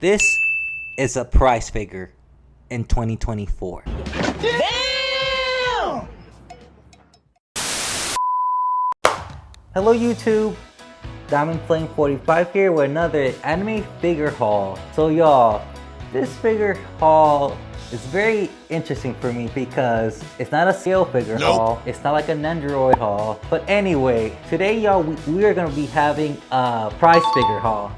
This is a prize figure in 2024. Damn! Hello YouTube, Diamond Flame 45 here with another anime figure haul. So y'all, this figure haul is very interesting for me because it's not a scale figure haul, it's not like a Nendoroid haul. But anyway, today y'all, we are going to be having a prize figure haul.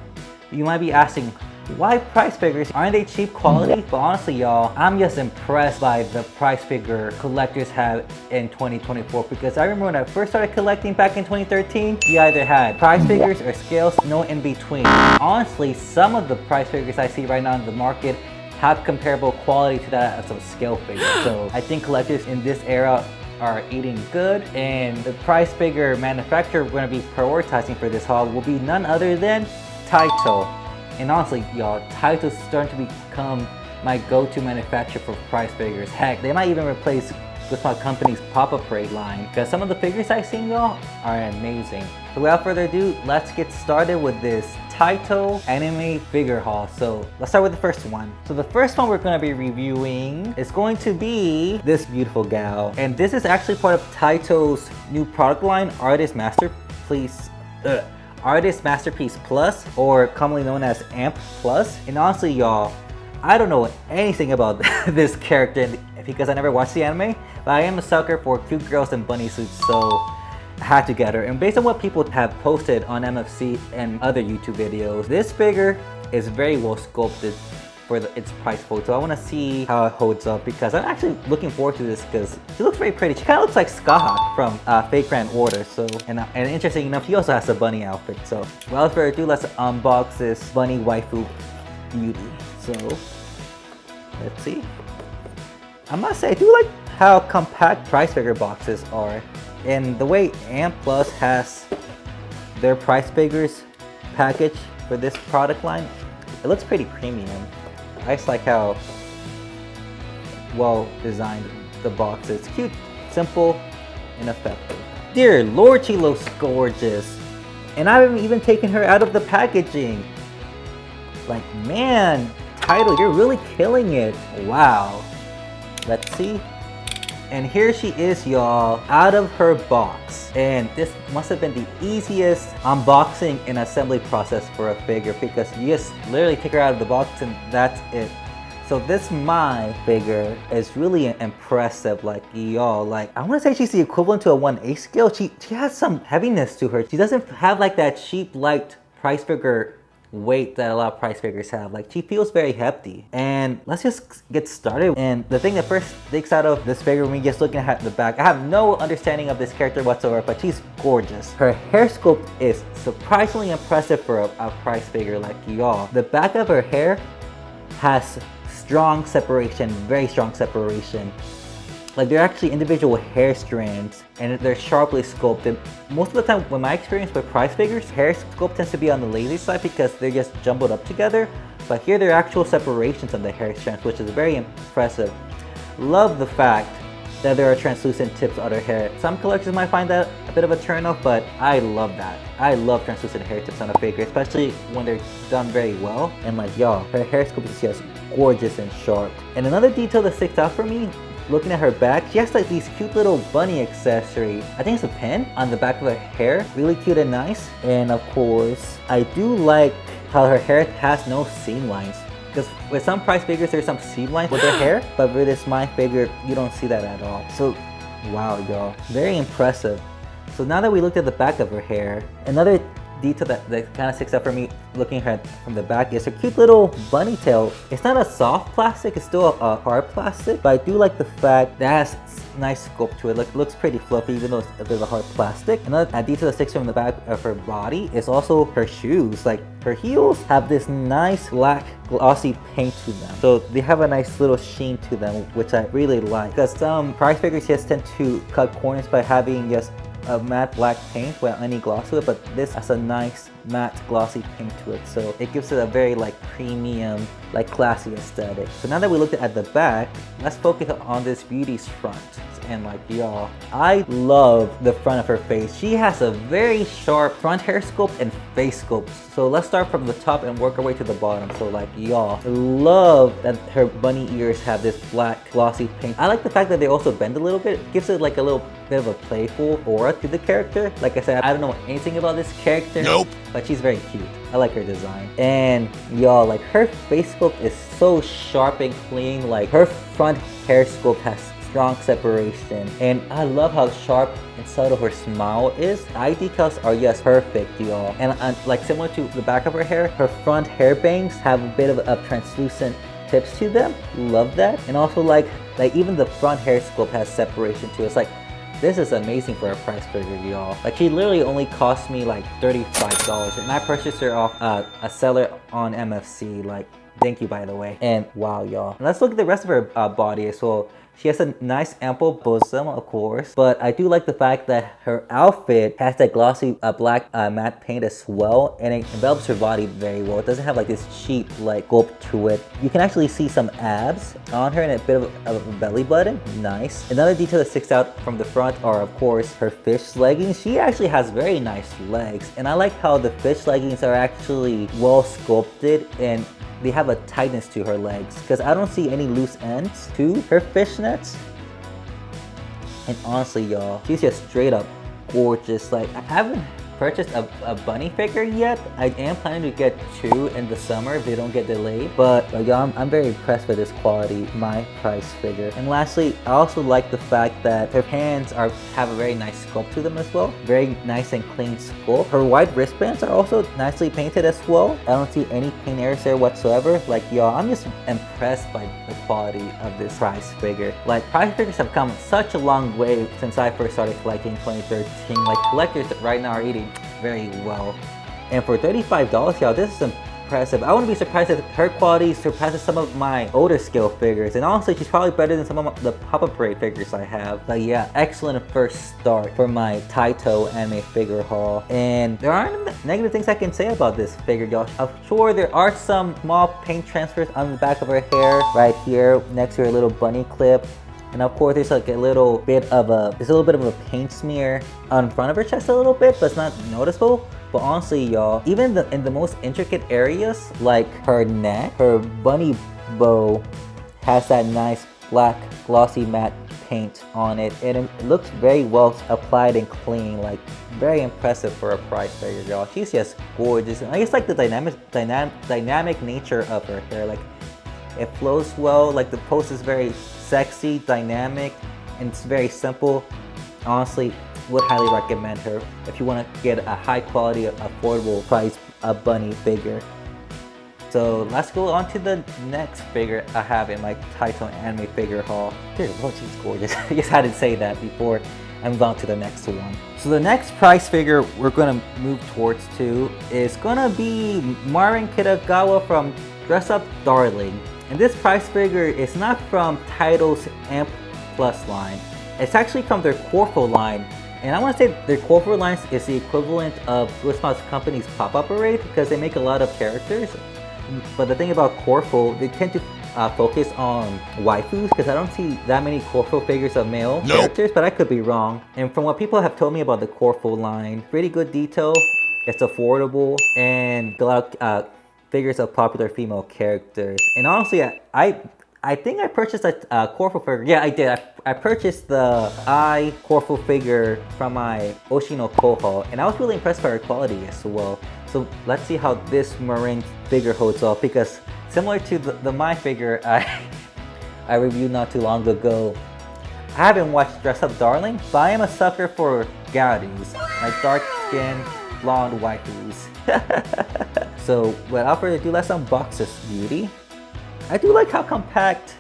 You might be asking, why prize figures? Aren't they cheap quality? But honestly y'all, I'm just impressed by the prize figure collectors have in 2024, because I remember when I first started collecting back in 2013, you either had prize figures or scales, no in between. Honestly, some of the prize figures I see right now in the market have comparable quality to that of some scale figures. So I think collectors in this era are eating good, and the prize figure manufacturer we're going to be prioritizing for this haul will be none other than Taito. And honestly, y'all, Taito's starting to become my go-to manufacturer for prize figures. Heck, they might even replace with my company's pop-up parade line, because some of the figures I've seen, y'all, are amazing. So without further ado, let's get started with this Taito anime figure haul. So let's start with the first one. So the first one we're going to be reviewing is going to be this beautiful gal. And this is actually part of Taito's new product line, Artist Masterpiece Plus, or commonly known as AMP Plus. And honestly y'all, I don't know anything about this character because I never watched the anime, but I am a sucker for cute girls in bunny suits, so I had to get her. And based on what people have posted on MFC and other YouTube videos, this figure is very well sculpted for its price photo. I want to see how it holds up because I'm actually looking forward to this because she looks very pretty. She kind of looks like Skahawk from Fate Grand Order. So and interesting enough, she also has a bunny outfit. So without further ado, let's unbox this bunny waifu beauty. So let's see. I must say, I do like how compact price figure boxes are, and the way AMP Plus has their price figures package for this product line, it looks pretty premium. I just like how well designed the box is. It's cute, simple, and effective. Dear Lord, she looks gorgeous. And I haven't even taken her out of the packaging. Like, man, Taito, you're really killing it. Wow. Let's see. And here she is, y'all, out of her box. And this must have been the easiest unboxing and assembly process for a figure, because you just literally take her out of the box and that's it. So this Mai figure is really impressive. Like, y'all, like, I want to say she's the equivalent to a 1/8 scale. She has some heaviness to her. She doesn't have like that cheap light price figure weight that a lot of price figures have. Like, she feels very hefty. And let's just get started. And the thing that first sticks out of this figure when we just looking at the back, I have no understanding of this character whatsoever, but she's gorgeous. Her hair sculpt is surprisingly impressive for a price figure. Like, y'all, the back of her hair has strong separation, very strong separation. Like, they're actually individual hair strands and they're sharply sculpted. Most of the time, when my experience with price figures, hair sculpt tends to be on the lazy side because they're just jumbled up together. But here, there are actual separations on the hair strands, which is very impressive. Love the fact that there are translucent tips on her hair. Some collectors might find that a bit of a turnoff, but I love that. I love translucent hair tips on a figure, especially when they're done very well. And like, y'all, her hair sculpt is just gorgeous and sharp. And another detail that sticks out for me, looking at her back, she has like these cute little bunny accessories. I think it's a pin on the back of her hair. Really cute and nice. And of course, I do like how her hair has no seam lines. Because with some price figures, there's some seam lines with their hair. But with this Mai figure, you don't see that at all. So, wow, y'all. Very impressive. So now that we looked at the back of her hair, another detail that kind of sticks out for me looking at her from the back is her cute little bunny tail. It's not a soft plastic, it's still a hard plastic, but I do like the fact that it has nice sculpt to it. Like, it looks pretty fluffy even though there's a hard plastic. Another detail that sticks from the back of her body is also her shoes. Like, her heels have this nice black glossy paint to them, so they have a nice little sheen to them, which I really like, because some price figures just tend to cut corners by having just a matte black paint without any gloss to it, but this has a nice matte glossy paint to it, so it gives it a very like premium, like classy aesthetic. So now that we looked at the back, let's focus on this beauty's front. And like y'all, I love the front of her face. She has a very sharp front hair sculpt and face sculpt. So let's start from the top and work our way to the bottom. So like y'all, I love that her bunny ears have this black glossy paint. I like the fact that they also bend a little bit. It gives it like a little bit of a playful aura to the character. Like I said, I don't know anything about this character. Nope. But she's very cute. I like her design. And y'all, like her face sculpt is so sharp and clean. Like her front hair sculpt has strong separation, and I love how sharp and subtle her smile is. Eye decals are yes perfect, y'all, and like similar to the back of her hair, her front hair bangs have a bit of a translucent tips to them. Love that. And also like even the front hair sculpt has separation too. It's like, this is amazing for a price figure, y'all. Like she literally only cost me like $35, and I purchased her off a seller on MFC. Like, thank you, by the way. And wow, y'all. Let's look at the rest of her body as well. She has a nice ample bosom, of course, but I do like the fact that her outfit has that glossy black matte paint as well, and it envelops her body very well. It doesn't have like this cheap like sculpt to it. You can actually see some abs on her and a bit of a belly button. Nice. Another detail that sticks out from the front are, of course, her fish leggings. She actually has very nice legs, and I like how the fish leggings are actually well sculpted and they have a tightness to her legs, because I don't see any loose ends to her fishnets. And honestly, y'all, she's just straight up gorgeous. Like, I haven't purchased a bunny figure yet. I am planning to get 2 in the summer if they don't get delayed. But y'all, I'm very impressed with this quality, my price figure. And lastly, I also like the fact that her hands have a very nice sculpt to them as well. Very nice and clean sculpt. Her white wristbands are also nicely painted as well. I don't see any paint areas there whatsoever. Like y'all, I'm just impressed by the quality of this price figure. Like, price figures have come such a long way since I first started collecting in 2013. Like, collectors right now are eating very well, and for $35, y'all, this is impressive. I wouldn't be surprised if her quality surpasses some of my older scale figures, and honestly, she's probably better than some of the pop-up parade figures I have. But yeah, excellent first start for my Taito anime figure haul, and there aren't negative things I can say about this figure, y'all. I'm sure there are some small paint transfers on the back of her hair right here next to her little bunny clip. And of course, there's like a little bit of a paint smear on front of her chest a little bit, but it's not noticeable. But honestly, y'all, even in the most intricate areas, like her neck, her bunny bow has that nice black glossy matte paint on it, and it looks very well applied and clean. Like, very impressive for a price figure, y'all. She's just gorgeous, and I just like the dynamic nature of her hair. Like, it flows well. Like, the pose is very sexy, dynamic, and it's very simple. Honestly, would highly recommend her if you want to get a high quality, affordable price bunny figure. So let's go on to the next figure I have in my Taito anime figure haul. Dear Lord, she's gorgeous. I just had to say that before I move on to the next one. So the next price figure we're gonna move towards is gonna be Marin Kitagawa from Dress Up Darling. And this price figure is not from Taito's AMP Plus line. It's actually from their Coreful line. And I want to say their Coreful line is the equivalent of Wisma's company's pop-up parade, because they make a lot of characters. But the thing about Coreful, they tend to focus on waifus, because I don't see that many Coreful figures of male characters, but I could be wrong. And from what people have told me about the Coreful line, pretty good detail, it's affordable, and a lot of figures of popular female characters. And honestly, I think I purchased a Coreful figure. Yeah, I did. I purchased the Coreful figure from my Oshino Koho, and I was really impressed by her quality as well. So let's see how this Marin figure holds up, because similar to the Mai figure I reviewed not too long ago, I haven't watched Dress Up Darling, but I am a sucker for Yarous, like dark skin, blonde waifus. So without further ado, let's unbox this beauty. I do like how compact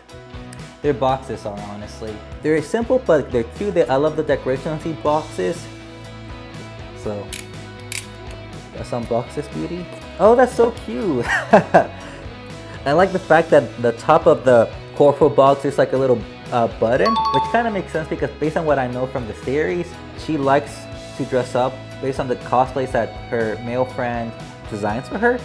their boxes are, honestly. They're simple, but they're cute. I love the decoration on these boxes. So let's unbox this beauty. Oh, that's so cute. I like the fact that the top of the Coreful box is like a little button, which kind of makes sense because based on what I know from the series, she likes to dress up based on the cosplays that her male friend designs for her.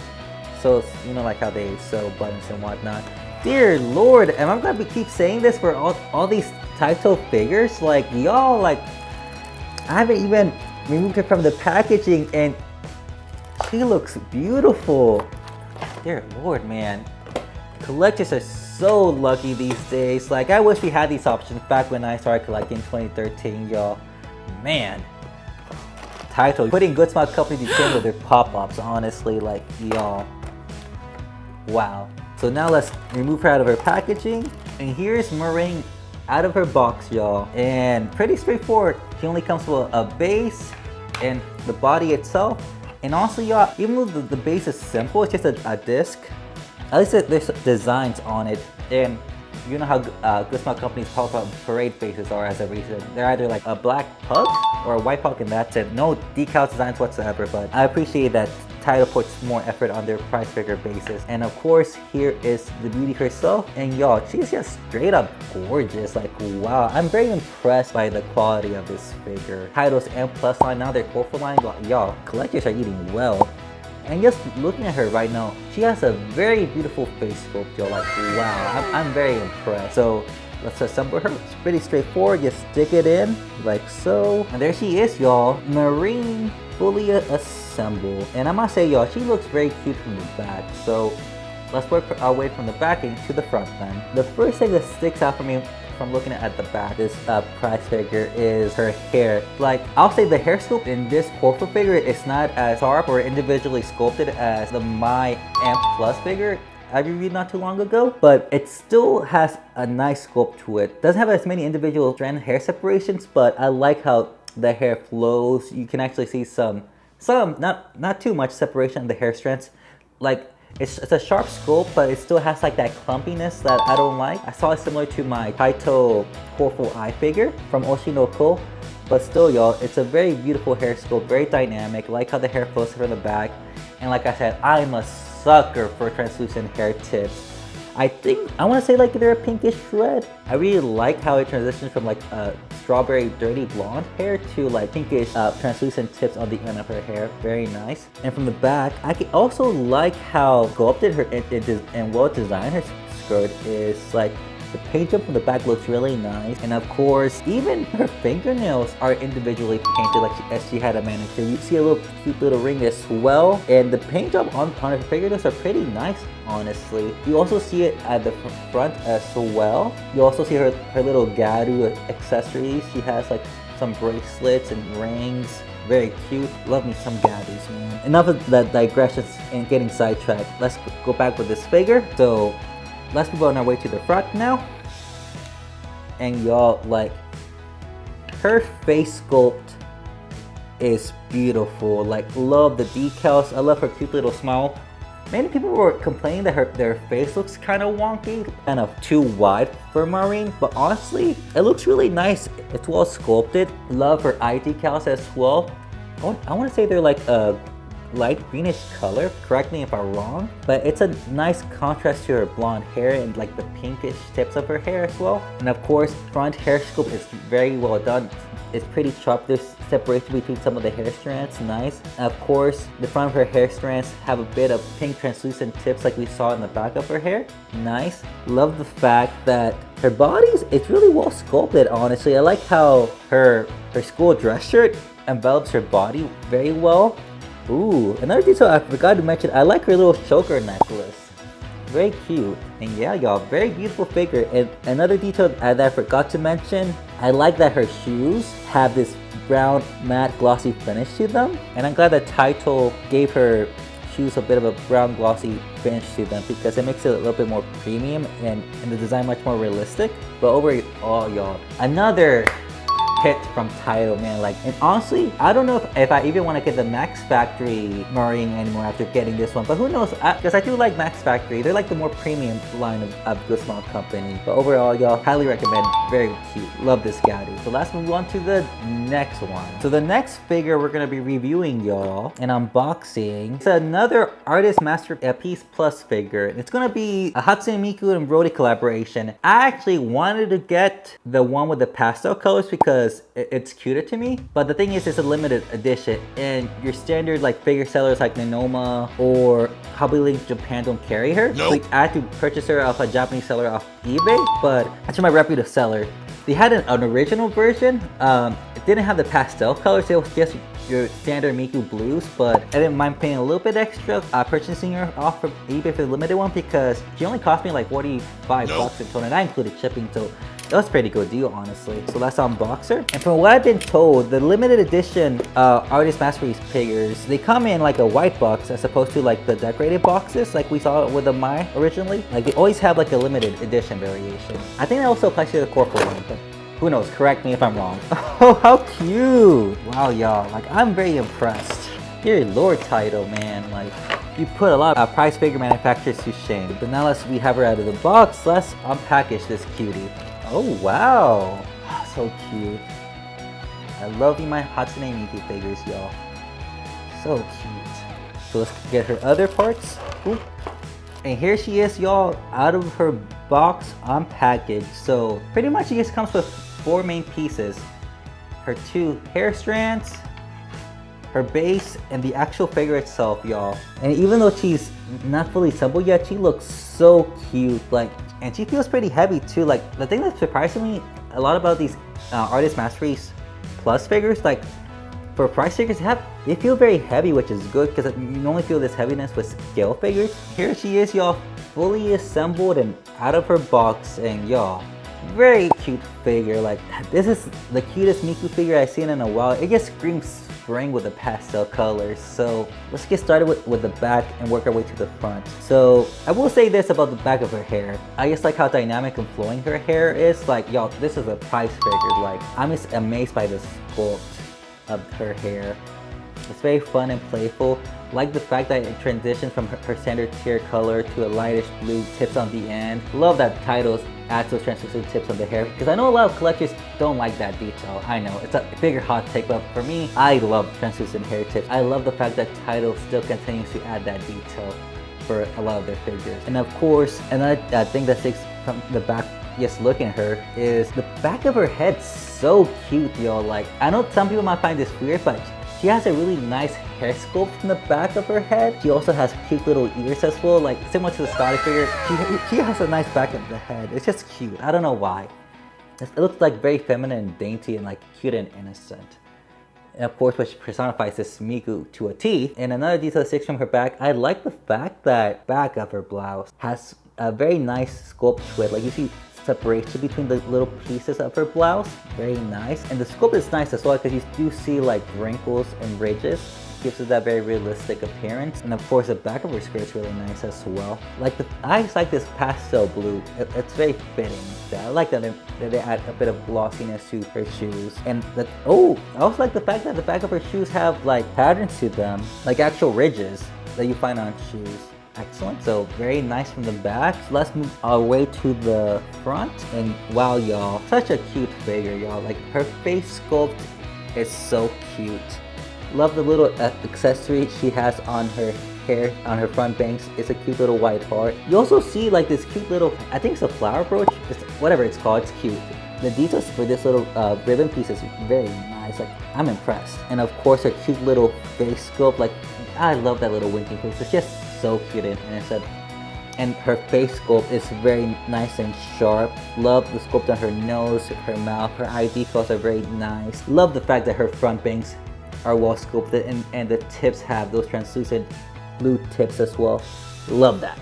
So, you know, like how they sew buttons and whatnot. Dear Lord, am I gonna keep saying this for all these Taito figures? Like, y'all, like, I haven't even removed her from the packaging and she looks beautiful. Dear Lord, man. Collectors are so lucky these days. Like, I wish we had these options back when I started collecting in 2013, y'all. Man. Taito putting Good Smile Company to shame with their pop-ups, honestly, like, y'all. Wow. So now let's remove her out of her packaging. And here's Marin out of her box, y'all. And pretty straightforward. She only comes with a base and the body itself. And also, y'all, even though the base is simple, it's just a disc. At least there's designs on it. And you know how Good Smile Company's pop-up parade bases are as a reason. They're either like a black pug or a white pug, and that's it. No decal designs whatsoever, but I appreciate that Taito puts more effort on their price figure bases. And of course, here is the beauty herself. And y'all, she's just straight up gorgeous. Like, wow, I'm very impressed by the quality of this figure. Taito's AMP Plus line, now their Coreful line, y'all, collectors are eating well. And just looking at her right now, she has a very beautiful face sculpt, y'all. Like, wow, I'm very impressed. So let's assemble her. It's pretty straightforward. Just stick it in like so. And there she is, y'all. Marin fully assembled. And I must say, y'all, she looks very cute from the back. So let's work our way from the back into the front then. The first thing that sticks out for me from looking at the back, this price figure, is her hair. Like, I'll say the hair sculpt in this Coreful figure is not as sharp or individually sculpted as the Mai AMP Plus figure I reviewed not too long ago, but it still has a nice sculpt to it. Doesn't have as many individual strand hair separations, but I like how the hair flows. You can actually see some not too much separation in the hair strands. Like, it's a sharp sculpt, but it still has like that clumpiness that I don't like. I saw it similar to my Taito Coreful eye figure from Oshinoko, but still, y'all, it's a very beautiful hair sculpt, very dynamic. I like how the hair flows from the back. And like I said, I'm a sucker for translucent hair tips. I want to say like they're a pinkish red. I really like how it transitions from like a strawberry dirty blonde hair to like pinkish translucent tips on the end of her hair. Very nice. And from the back, I can also like how sculpted her and well designed her skirt is. Like, the paint job from the back looks really nice. And of course, even her fingernails are individually painted like as she had a manicure. You see a little cute little ring as well. And the paint job on her fingernails are pretty nice, honestly. You also see it at the front as well. You also see her little Yarou accessories. She has like some bracelets and rings. Very cute. Love me some Yarous, man. Enough of the digressions and getting sidetracked. Let's go back with this figure. So let's move on our way to the front now. And y'all, like, her face sculpt is beautiful. Like, love the decals. I love her cute little smile. Many people were complaining that their face looks kind of wonky, kind of too wide for Marin, but honestly, it looks really nice. It's well sculpted. Love her eye decals as well. I want to say they're like a light greenish color, correct me if I'm wrong, but it's a nice contrast to her blonde hair and like the pinkish tips of her hair as well. And of course, front hair sculpt is very well done. It's pretty sharp. There's separation between some of the hair strands, nice. And of course, the front of her hair strands have a bit of pink translucent tips like we saw in the back of her hair, nice. Love the fact that her body's, it's really well sculpted, honestly. I like how her school dress shirt envelops her body very well. Ooh, another detail I forgot to mention, I like her little choker necklace. Very cute. And yeah, y'all, very beautiful figure. And another detail that I forgot to mention, I like that her shoes have this brown matte glossy finish to them. And I'm glad that Taito gave her shoes a bit of a brown glossy finish to them because it makes it a little bit more premium and the design much more realistic. But overall, y'all, another hit from Taito, man. Like, and honestly, I don't know if I even want to get the Max Factory Marin anymore after getting this one, but who knows, because I do like Max Factory. They're like the more premium line of Good Smile Company. But overall, y'all, highly recommend. Very cute. Love this Yarou. So let's move on to the next one. So the next figure we're going to be reviewing, y'all, and unboxing, it's another Artist Masterpiece Plus figure. It's going to be a Hatsunemiku and Rody collaboration. I actually wanted to get the one with the pastel colors because because it's cuter to me. But the thing is, it's a limited edition, and your standard like figure sellers like Nanoma or Hobby Link Japan don't carry her. Nope. So I had to purchase her off a Japanese seller off eBay, but actually my reputable seller. They had an original version. It didn't have the pastel colors. It was just your standard Miku blues, but I didn't mind paying a little bit extra purchasing her off of eBay for the limited one because she only cost me like 45 bucks in total, and I included shipping, so that was a pretty good deal, honestly. So let's unbox her. And from what I've been told, the limited edition Artist Masterpiece figures, they come in like a white box as opposed to like the decorated boxes like we saw with the Mai originally. Like they always have like a limited edition variation. I think that also applies to the Coreful one, but who knows, correct me if I'm wrong. Oh, how cute! Wow, y'all, like I'm very impressed. Dear Lord, Taito, man, like you put a lot of prize figure manufacturers to shame. But now we have her out of the box, let's unpackage this cutie. Oh wow, so cute. I love my hatsunemiku figures, y'all. So cute. So let's get her other parts. Ooh. And here she is, y'all, out of her box unpackaged. So pretty much she just comes with 4 main pieces. Her 2 hair strands, her base, and the actual figure itself, y'all. And even though she's not fully assembled yet, she looks so cute. Like, and she feels pretty heavy too. Like the thing that's surprising me a lot about these Artist Masterpiece Plus figures, like for price figures, they feel very heavy, which is good because you normally feel this heaviness with scale figures. Here she is, y'all, fully assembled and out of her box, and y'all, very cute figure. Like this is the cutest Miku figure I've seen in a while. It just screams spring with the pastel colors. So let's get started with the back and work our way to the front. So I will say this about the back of her hair. I just like how dynamic and flowing her hair is. Like y'all, this is a prize figure. Like I'm just amazed by the sculpt of her hair. It's very fun and playful. Like the fact that it transitions from her standard tear color to a lightish blue tips on the end. Love that Taito adds those translucent tips on the hair because I know a lot of collectors don't like that detail. I know, it's a bigger hot take, but for me, I love translucent hair tips. I love the fact that Taito still continues to add that detail for a lot of their figures. And of course, another thing that sticks from the back, just looking at her, is the back of her head. So cute, y'all. Like, I know some people might find this weird, but she has a really nice hair sculpt in the back of her head. She also has cute little ears as well, like similar to the Scotty figure. She has a nice back of the head. It's just cute. I don't know why. It looks like very feminine and dainty and like cute and innocent. And of course, which personifies this Miku to a T. And another detail that sticks from her back, I like the fact that back of her blouse has a very nice sculpt to it. Like you see separation between the little pieces of her blouse. Very nice. And the sculpt is nice as well because you do see like wrinkles and ridges. Gives it that very realistic appearance. And of course the back of her skirt is really nice as well. Like I just like this pastel blue. It's very fitting. I like that they add a bit of glossiness to her shoes. And I also like the fact that the back of her shoes have like patterns to them, like actual ridges that you find on shoes. Excellent. So very nice from the back. So let's move our way to the front. And wow, y'all, such a cute figure, y'all. Like her face sculpt is so cute. Love the little accessory she has on her hair, on her front bangs. It's a cute little white heart. You also see like this cute little, I think it's a flower brooch. It's whatever it's called. It's cute. The details for this little ribbon piece is very nice. Like I'm impressed. And of course her cute little face sculpt. Like I love that little winking face. It's just so cute and innocent. And her face sculpt is very nice and sharp. Love the sculpt on her nose, her mouth, her eye details are very nice. Love the fact that her front bangs are well sculpted and the tips have those translucent blue tips as well. Love that.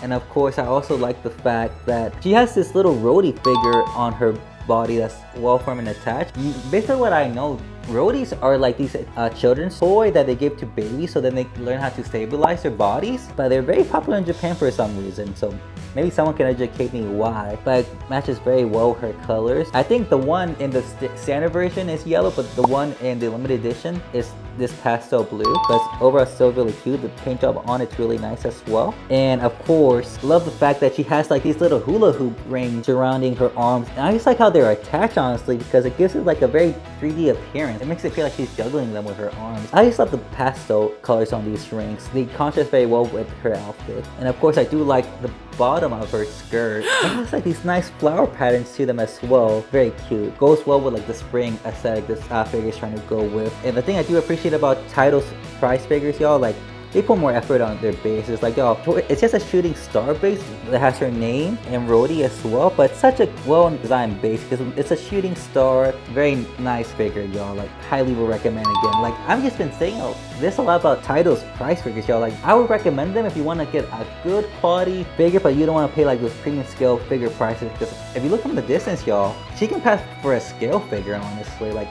And of course I also like the fact that she has this little Rody figure on her body that's well formed and attached. Based on what I know, Rodys are like these children's toy that they give to babies so then they learn how to stabilize their bodies. But they're very popular in Japan for some reason, so maybe someone can educate me why. But it matches very well her colors. I think the one in the standard version is yellow, but the one in the limited edition is this pastel blue, but overall still really cute. The paint job on it's really nice as well. And of course, love the fact that she has like these little hula hoop rings surrounding her arms. And I just like how they're attached, honestly, because it gives it like a very 3D appearance. It makes it feel like she's juggling them with her arms. I just love the pastel colors on these rings. They contrast very well with her outfit. And of course, I do like the bottom of her skirt. It has like these nice flower patterns to them as well. Very cute. Goes well with like the spring aesthetic this figure is trying to go with. And the thing I do appreciate about Taito's prize figures, y'all, like they put more effort on their bases. Like, y'all, it's just a shooting star base that has her name and Rody as well, but such a well-designed base because it's a shooting star. Very nice figure, y'all. Like, highly would recommend again. Like, I've just been saying this a lot about Taito's price figures, y'all. Like, I would recommend them if you want to get a good quality figure, but you don't want to pay like those premium scale figure prices. Because if you look from the distance, y'all, she can pass for a scale figure, honestly. Like,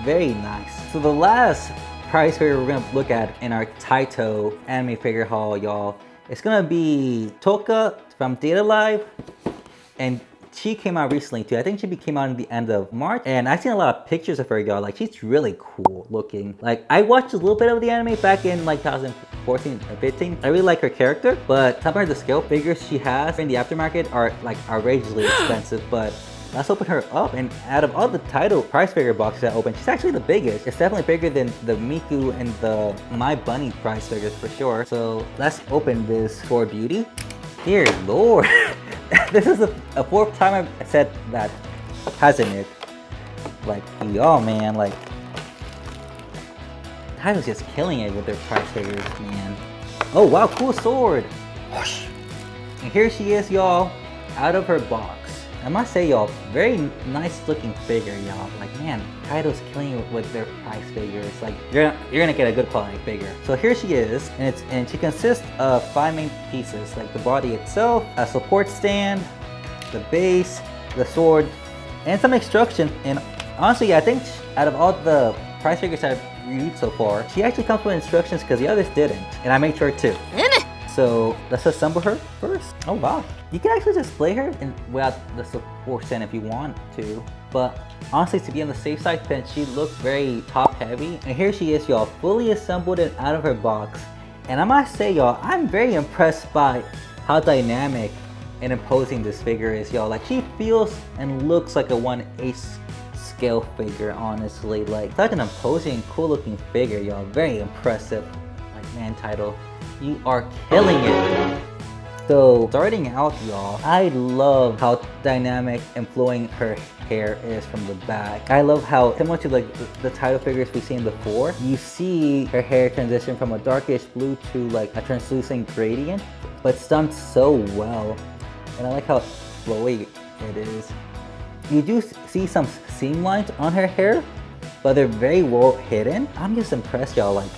very nice. So the last price figure we're gonna look at in our Taito anime figure haul, y'all, it's gonna be Tohka from Data Live, and she came out recently too. I think she came out in the end of March, and I've seen a lot of pictures of her, y'all. Like, she's really cool looking. Like, I watched a little bit of the anime back in like 2014 or 15. I really like her character, but some of the scale figures she has in the aftermarket are like outrageously expensive. But let's open her up, and out of all the Taito price figure boxes I opened, she's actually the biggest. It's definitely bigger than the Miku and the My Bunny price figures for sure. So let's open this for beauty. Dear Lord, this is a fourth time I've said that, hasn't it? Like, y'all, man, like Taito's just killing it with their price figures, man. Oh wow, cool sword. Whoosh. And here she is, y'all, out of her box. I must say, y'all, very nice looking figure, y'all. Like, man, Taito's killing it with their price figures. Like, you're gonna get a good quality figure. So here she is, and she consists of 5 main pieces, like the body itself, a support stand, the base, the sword, and some instructions. And honestly, I think out of all the price figures I've reviewed so far, she actually comes with instructions because the others didn't, and I made sure too. So let's assemble her first. Oh wow. You can actually display her without the support stand if you want to. But honestly, to be on the safe side, then she looks very top heavy. And here she is, y'all, fully assembled and out of her box. And I must say, y'all, I'm very impressed by how dynamic and imposing this figure is, y'all. Like, she feels and looks like a 1/8 scale figure, honestly. Like, such an imposing, cool looking figure, y'all. Very impressive. Like, man, Taito, you are killing it. So starting out, y'all, I love how dynamic and flowing her hair is from the back. I love how, similar to like the Taito figures we've seen before, you see her hair transition from a darkish blue to like a translucent gradient, but it's done so well. And I like how flowy it is. You do see some seam lines on her hair, but they're very well hidden. I'm just impressed, y'all. Like,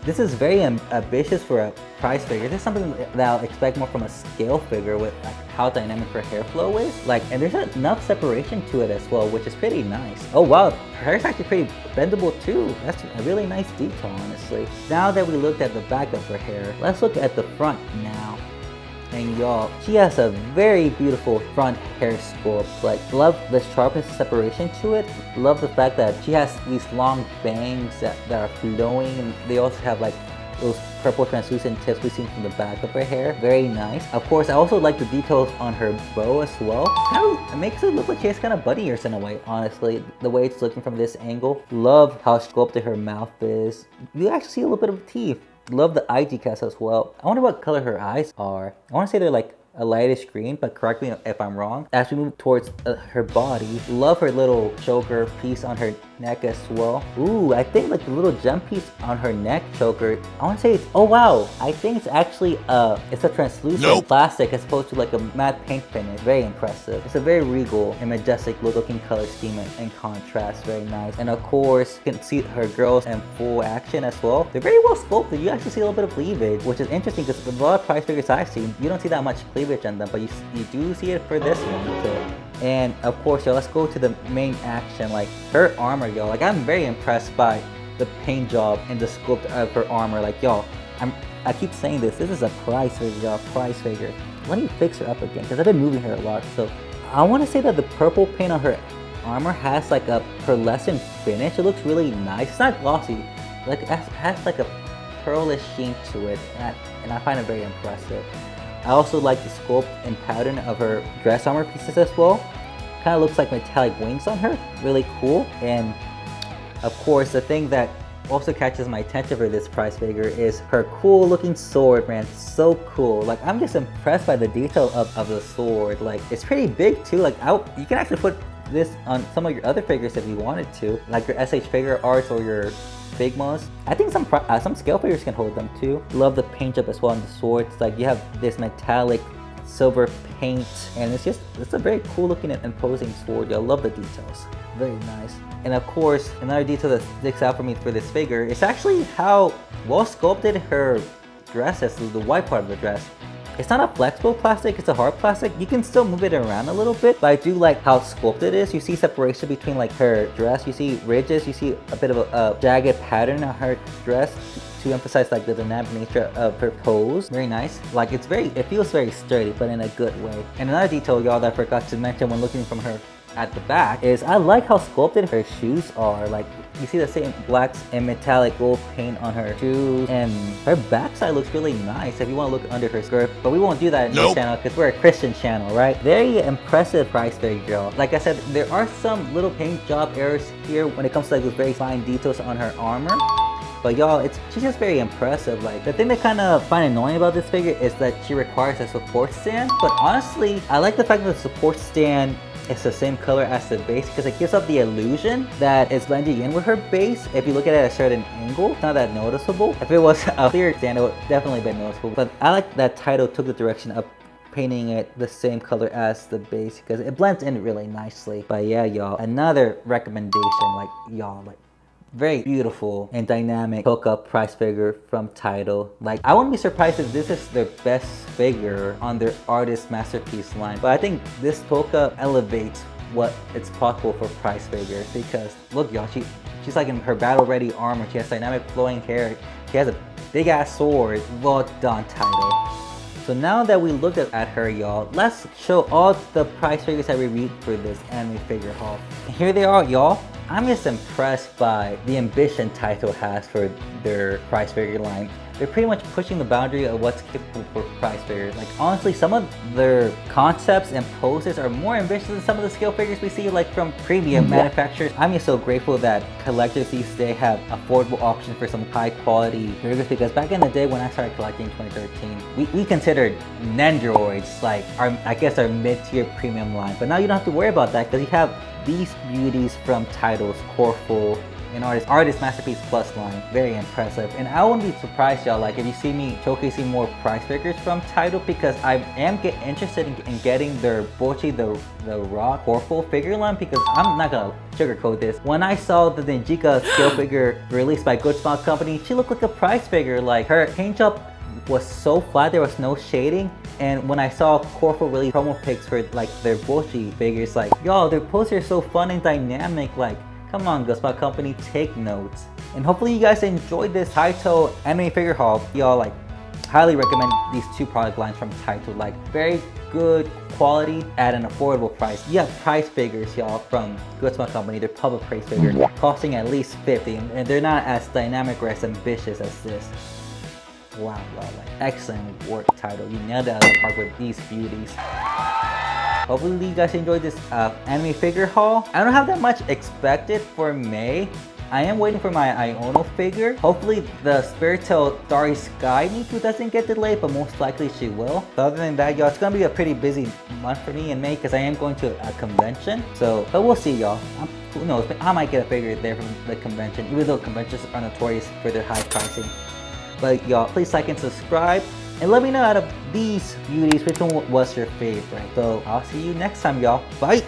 this is very ambitious for a price figure. This is something that I'll expect more from a scale figure with like how dynamic her hair flow is. Like, and there's enough separation to it as well, which is pretty nice. Oh wow, her hair's actually pretty bendable too. That's a really nice detail, honestly. Now that we looked at the back of her hair, let's look at the front now. And y'all, she has a very beautiful front hair sculpt. Like, love the sharpness and separation to it. Love the fact that she has these long bangs that are flowing, and they also have like those purple translucent tips we've seen from the back of her hair. Very nice. Of course, I also like the details on her bow as well. It makes it look like she has kind of bunny ears in a way, honestly, the way it's looking from this angle. Love how sculpted her mouth is. You actually see a little bit of teeth. Love the eye decals as well. I wonder what color her eyes are. I want to say they're like a lightish green, but correct me if I'm wrong. As we move towards her body, love her little choker piece on her neck as well. Ooh, I think like the little gem piece on her neck choker, I want to say it's, oh wow, I think it's actually it's a translucent plastic as opposed to like a matte paint finish. Very impressive. It's a very regal and majestic looking color scheme and contrast. Very nice. And of course, you can see her girls in full action as well. They're very well sculpted. You actually see a little bit of cleavage, which is interesting because a lot of price figures I've seen, you don't see that much cleavage on them, but you do see it for this one. So, and of course, y'all, let's go to the main action. Like, her armor, y'all, like, I'm very impressed by the paint job and the sculpt of her armor. Like, y'all, I keep saying this is a price figure, y'all, price figure. Let me fix her up again because I've been moving her a lot. So I want to say that the purple paint on her armor has like a pearlescent finish. It looks really nice. It's not glossy like it has like a pearlish sheen to it, and I find it very impressive. I also like the sculpt and pattern of her dress armor pieces as well. Kind of looks like metallic wings on her, really cool. And of course, the thing that also catches my attention for this prize figure is her cool looking sword, man. So cool. Like, I'm just impressed by the detail of the sword. Like, it's pretty big too. Like, you can actually put this on some of your other figures if you wanted to, like your SH figure arts or your Figmas. I think some scale figures can hold them too. Love the paint job as well on the sword. It's like you have this metallic silver paint, and it's a very cool looking and imposing sword. I love the details. Very nice. And of course, another detail that sticks out for me for this figure is actually how well sculpted her dress is, the white part of the dress. It's not a flexible plastic, it's a hard plastic. You can still move it around a little bit, but I do like how sculpted it is. You see separation between like her dress, you see ridges, you see a bit of a jagged pattern on her dress to emphasize like the dynamic nature of her pose. Very nice. Like it feels very sturdy, but in a good way. And another detail, y'all, that I forgot to mention when looking from her at the back is I like how sculpted her shoes are. Like you see the same blacks and metallic gold paint on her shoes, and her backside looks really nice if you want to look under her skirt, but we won't do that in this channel because we're a Christian channel, right? Very impressive price figure, y'all. Like I said, there are some little paint job errors here when it comes to like those very fine details on her armor. But y'all, she's just very impressive. Like, the thing that kind of find annoying about this figure is that she requires a support stand. But honestly, I like the fact that the support stand is the same color as the base because it gives up the illusion that it's blending in with her base. If you look at it at a certain angle, it's not that noticeable. If it was a clear stand, it would definitely be noticeable. But I like that Taito took the direction of painting it the same color as the base because it blends in really nicely. But yeah, y'all, another recommendation, like y'all, like very beautiful and dynamic Tohka prize figure from Taito. Like, I wouldn't be surprised if this is their best figure on their artist masterpiece line. But I think this Tohka elevates what it's possible for prize figures because look, y'all, she's like in her battle ready armor. She has dynamic flowing hair. She has a big ass sword. Well done, Taito. So now that we looked at her, y'all, let's show all the prize figures I reviewed for this anime figure haul. And here they are, y'all. I'm just impressed by the ambition Taito has for their prize figure line. They're pretty much pushing the boundary of what's capable for prize figures. Like honestly, some of their concepts and poses are more ambitious than some of the scale figures we see like from premium manufacturers. I'm just so grateful that collectors these days have affordable options for some high quality figures because back in the day when I started collecting in 2013, we considered Nendoroids like our mid-tier premium line. But now you don't have to worry about that because you have these beauties from Taito's Coreful and artist masterpiece plus line. Very impressive, and I wouldn't be surprised, y'all, like if you see me showcasing more prize figures from Taito because I am interested in getting their Bochi the Rock Coreful figure line because I'm not gonna sugarcoat this. When I saw the Ninjika scale figure released by Good Smile Company, she looked like a prize figure. Like her paint job was so flat, there was no shading. And when I saw Coreful release promo pics for like their Bochi figures, like y'all, their posters are so fun and dynamic. Like, come on, Good Smile Company, take notes. And hopefully you guys enjoyed this Taito anime figure haul. Y'all, like, highly recommend these two product lines from Taito. Like, very good quality at an affordable price. You have prize figures, y'all, from Good Smile Company. They're public price figures costing at least $50, and they're not as dynamic or as ambitious as this. Wow, y'all, like, excellent work, Taito. You nailed it out of the park with these beauties. Hopefully you guys enjoyed this anime figure haul. I don't have that much expected for May. I am waiting for my Iono figure. Hopefully the Spiritel Starry Sky Miku doesn't get delayed, but most likely she will. But other than that, y'all, it's gonna be a pretty busy month for me in May because I am going to a convention. But we'll see, y'all. Who knows? I might get a figure there from the convention, even though conventions are notorious for their high pricing. But y'all, please like and subscribe. And let me know out of these beauties which one was your favorite. So I'll see you next time, y'all. Bye!